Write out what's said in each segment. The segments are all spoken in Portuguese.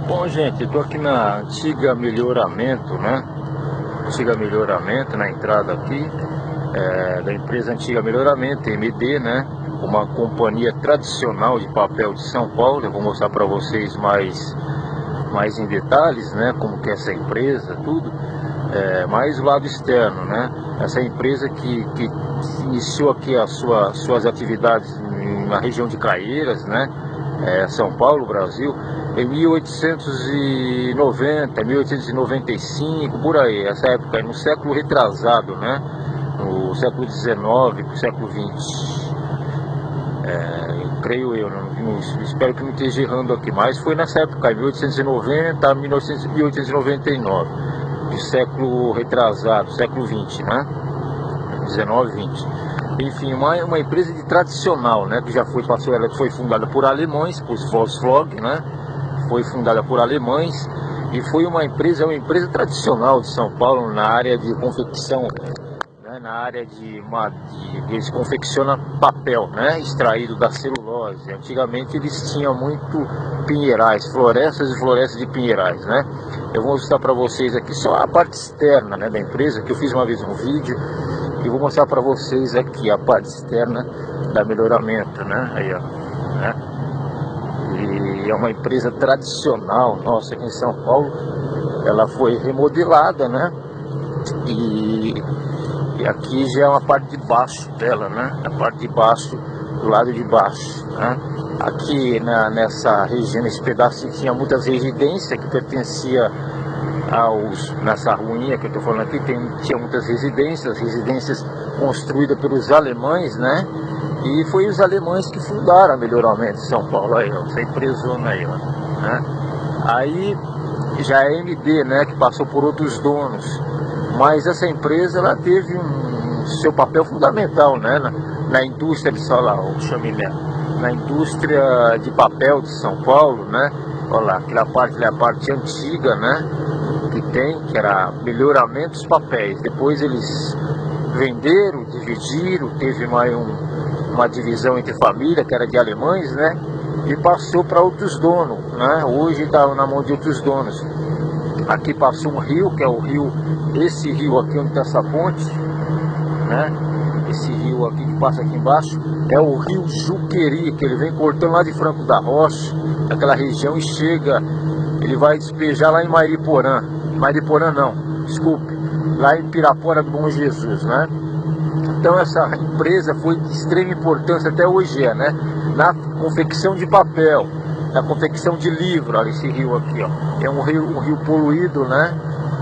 Bom, gente, eu tô aqui na Antiga Melhoramento, né? Antiga Melhoramento, na entrada aqui da empresa Antiga Melhoramento, MD, né? Uma companhia tradicional de papel de São Paulo. Eu vou mostrar para vocês mais em detalhes, né? Como que é essa empresa, tudo. Mais o lado externo, né? Essa empresa que iniciou aqui suas atividades na região de Caieiras, né? São Paulo, Brasil, em 1890, 1895, por aí, essa época, no século retrasado, né? No século XIX, século XX. Creio eu, espero que não esteja errando aqui, mas foi nessa época, 1890 a 1899, do século retrasado, século XX, né? 19, 20. Enfim, uma empresa de tradicional, né? Que ela foi fundada por alemães, por Volkswagen, né? Foi fundada por alemães e foi uma empresa tradicional de São Paulo na área de confecção, né? Na área eles confeccionam papel, né? Extraído da celulose. Antigamente eles tinham muito pinheirais, florestas e florestas de pinheirais, né? Eu vou mostrar para vocês aqui só a parte externa, né, da empresa, que eu fiz uma vez um vídeo. E vou mostrar para vocês aqui a parte externa da Melhoramento, né? Aí, ó, né? E é uma empresa tradicional nossa aqui em São Paulo. Ela foi remodelada, né? E aqui já é uma parte de baixo dela, né? A parte de baixo, do lado de baixo, né? Aqui nessa região, nesse pedaço, tinha muitas residências que pertenciam nessa ruinha que eu estou falando aqui, tinha muitas residências construídas pelos alemães, né? E foi os alemães que fundaram a Melhoramento de São Paulo, aí, ó, essa empresona aí, ó, né? Aí já é MD, né, que passou por outros donos, mas essa empresa ela teve seu papel fundamental, né, na indústria de São Paulo, na indústria de papel de São Paulo, né? Olha lá, aquela parte antiga, né? Que era Melhoramentos Papéis. Depois eles venderam, dividiram, teve mais uma divisão entre família, que era de alemães, né? E passou para outros donos, né? Hoje está na mão de outros donos. Aqui passou um rio, que é esse rio aqui onde está essa ponte, né? Esse rio aqui que passa aqui embaixo é o rio Juqueri, que ele vem cortando lá de Franco da Rocha, aquela região, e ele vai despejar lá em Mariporã não, desculpe, lá em Pirapora do Bom Jesus, né? Então essa empresa foi de extrema importância, até hoje né? Na confecção de papel, na confecção de livro. Olha esse rio aqui, ó, é um rio poluído, né?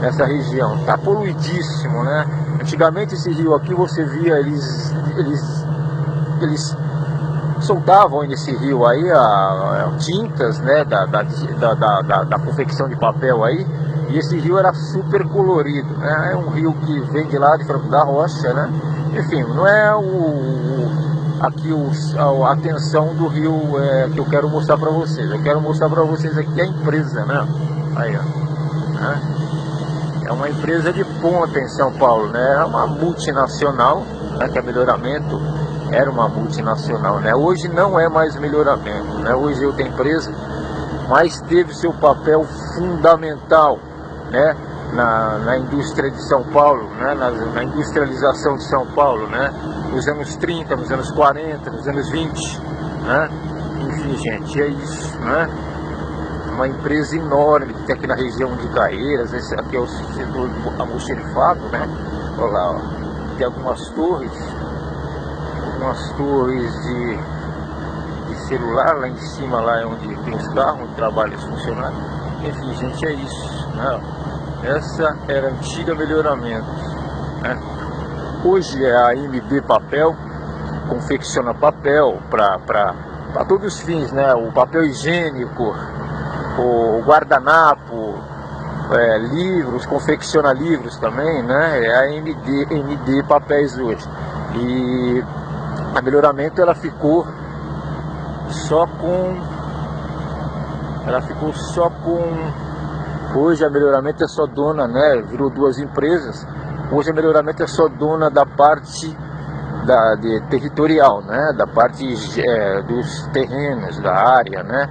Nessa região, tá poluidíssimo, né? Antigamente esse rio aqui você via, eles soltavam nesse rio aí tintas, né, da confecção de papel aí, e esse rio era super colorido, né? É um rio que vem de lá de Franco da Rocha, né? Enfim, não é a atenção do rio que eu quero mostrar para vocês. Eu quero mostrar para vocês aqui a empresa, né? Aí, ó, né? É uma empresa de ponta em São Paulo, né? É uma multinacional, né? Que a Melhoramento era uma multinacional, né? Hoje não é mais Melhoramento, né? Hoje é outra empresa, mas teve seu papel fundamental, né? Na indústria de São Paulo, né? Na industrialização de São Paulo, né? Nos anos 30, nos anos 40, nos anos 20, né? Enfim, gente, é isso, né? Uma empresa enorme que tem aqui na região de Caieiras. Esse aqui é o setor almoxerifado, né? Olha lá, ó. Tem algumas torres de celular lá em cima, lá é onde tem os carros, onde trabalham os funcionários. Enfim, gente, é isso, né? Essa era a Antiga Melhoramento, né? Hoje é a MD Papel, confecciona papel para todos os fins, né? O papel higiênico, o guardanapo, livros, confecciona livros também, né? É a MD Papéis hoje. E a Melhoramento ficou só com hoje a Melhoramento é só dona, né? Virou duas empresas. Hoje a Melhoramento é só dona da parte territorial, né? Da parte dos terrenos, da área, né?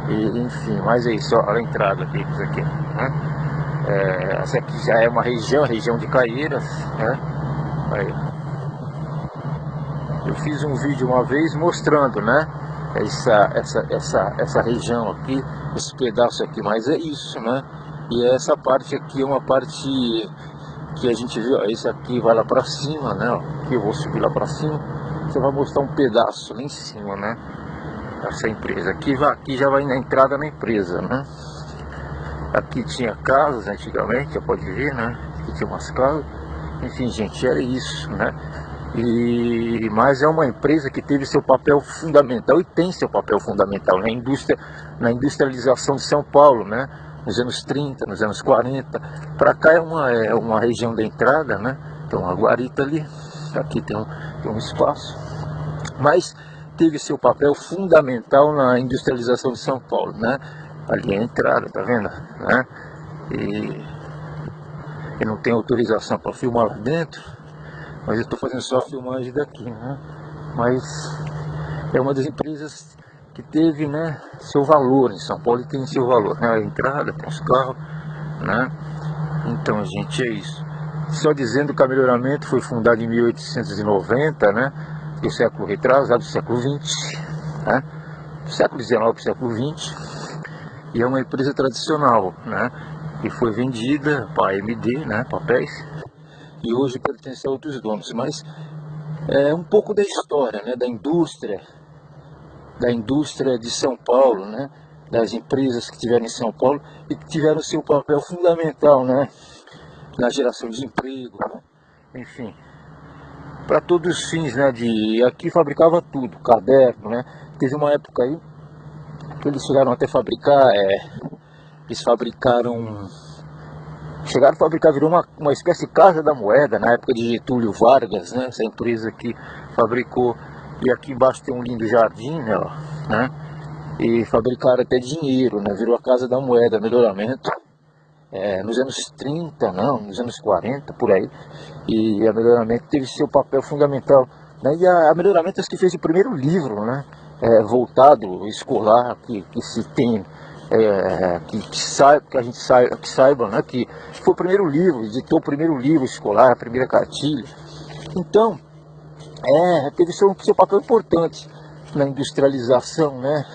E, enfim, mas é isso, olha a entrada aqui, isso aqui, né? Essa aqui já é uma região de Caieiras, né? Aí, eu fiz um vídeo uma vez mostrando, né? Essa região aqui, esse pedaço aqui, mas é isso, né? E essa parte aqui é uma parte que a gente viu, ó, esse aqui vai lá pra cima, né? Ó, aqui eu vou subir lá pra cima, você vai mostrar um pedaço lá em cima, né? Essa empresa aqui, já vai na entrada na empresa, né? Aqui tinha casas antigamente, já pode ver, né? Aqui tinha umas casas. Enfim, gente, era isso, né? Mas é uma empresa que teve seu papel fundamental e tem seu papel fundamental na industrialização de São Paulo, né? Nos anos 30, nos anos 40. Para cá é uma região da entrada, né? Tem uma guarita ali, aqui tem um espaço. Mas teve seu papel fundamental na industrialização de São Paulo, né? Ali é a entrada, tá vendo? Né? E não tem autorização para filmar lá dentro, mas eu estou fazendo só a filmagem daqui, né? Mas é uma das empresas que teve, né, seu valor em São Paulo, e tem seu valor, né? A entrada, tem os carros, né? Então, gente, é isso. Só dizendo que a Melhoramento foi fundada em 1890, né? Do século retrasado, do século XX, né? Do século XIX para o século XX. E é uma empresa tradicional, né? Que foi vendida para a AMD, né? Papéis. E hoje pertence a outros donos. Mas é um pouco da história, né? Da indústria de São Paulo, né? Das empresas que tiveram em São Paulo e que tiveram seu papel fundamental, né? Na geração de emprego, né? Enfim, para todos os fins, né? Aqui fabricava tudo, caderno, né? Teve uma época aí que eles chegaram até a fabricar, chegaram a fabricar, virou uma espécie de Casa da Moeda na época de Getúlio Vargas, né? Essa empresa que fabricou, e aqui embaixo tem um lindo jardim, né? E fabricaram até dinheiro, né? Virou a Casa da Moeda, Melhoramento, nos anos 30, não, nos anos 40, por aí. E a Melhoramento teve seu papel fundamental, né? E a Melhoramento é que fez o primeiro livro, né? Voltado escolar, que se tem, que a gente saiba, né? Que foi o primeiro livro, editou o primeiro livro escolar, a primeira cartilha. Então, teve seu papel importante na industrialização, né?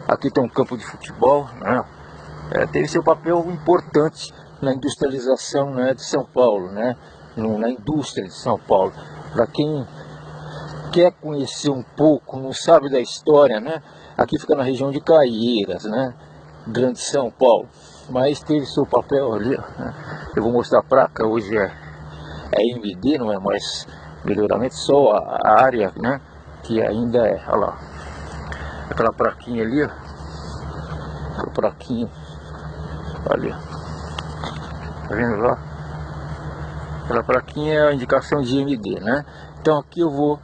Aqui tem um campo de futebol, né? Teve seu papel importante na industrialização, né, de São Paulo, né? Na indústria de São Paulo. Para quem quer conhecer um pouco, não sabe da história, né? Aqui fica na região de Caieiras, né? Grande São Paulo. Mas teve seu papel ali, né? Eu vou mostrar a placa, hoje é MD, não é mais Melhoramento, só a área, né? Que ainda olha lá. Aquela plaquinha ali, ó. Aquela plaquinha. Ali, tá vendo lá? Aquela plaquinha é a indicação de MD, né? Então aqui eu vou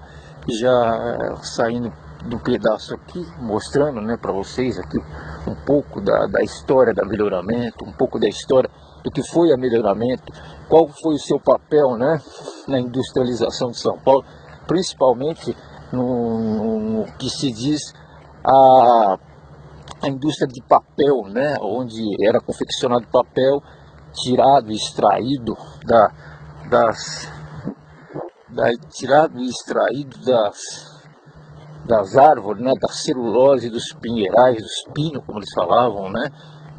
já saindo do pedaço aqui, mostrando, né, para vocês aqui um pouco da história da Melhoramento, um pouco da história do que foi a Melhoramento, qual foi o seu papel, né, na industrialização de São Paulo, principalmente no que se diz a indústria de papel, né, onde era confeccionado papel tirado e extraído das árvores, né, da celulose, dos pinheirais, dos pinos, como eles falavam, né,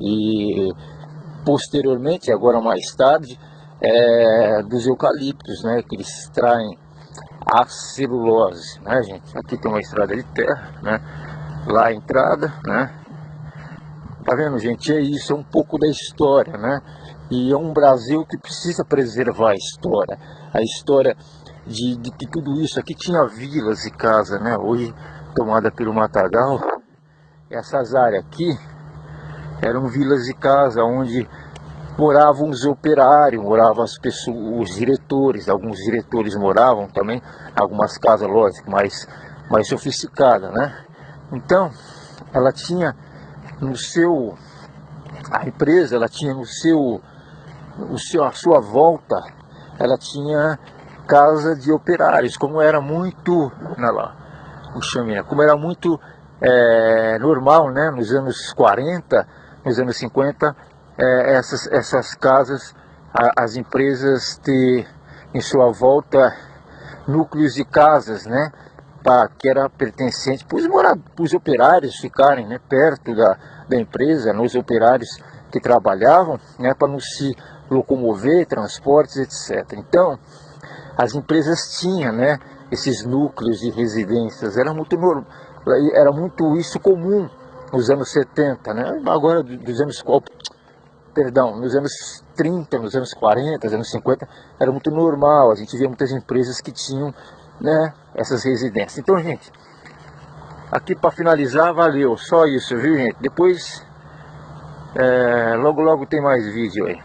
e posteriormente, agora mais tarde, dos eucaliptos, né, que eles extraem a celulose, né, gente. Aqui tem uma estrada de terra, né, lá a entrada, né. Tá vendo, gente? É isso, é um pouco da história, né? E é um Brasil que precisa preservar a história de que tudo isso aqui tinha vilas e casas, né? Hoje tomada pelo matagal. Essas áreas aqui eram vilas e casas onde moravam os operários, moravam as pessoas, os diretores, alguns diretores moravam também, algumas casas, lógico, mais sofisticadas, né? Então, ela tinha a empresa, ela tinha a sua volta, ela tinha casa de operários, como era muito, olha lá, o chaminé, como era muito normal, né? Nos anos 40, nos anos 50, essas casas, as empresas ter em sua volta núcleos de casas, né? Que era pertencente para os operários ficarem, né, perto da empresa, nos operários que trabalhavam, né, para não se locomover, transportes, etc. Então, as empresas tinham, né, esses núcleos de residências, era muito isso comum nos anos 70, né? Agora nos anos 30, nos anos 40, nos anos 50, era muito normal, a gente via muitas empresas que tinham, né, essas residências. Então, gente, aqui para finalizar, valeu, só isso, viu, gente? Depois, logo logo tem mais vídeo aí.